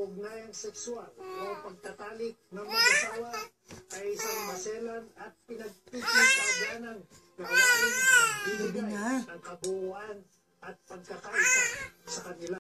kaugnayang sexual o pagtatalik ng mag-asawa ay isang maselan at pinagpipitaganang gawain ng binigay ng kabuuan at pagkakaisa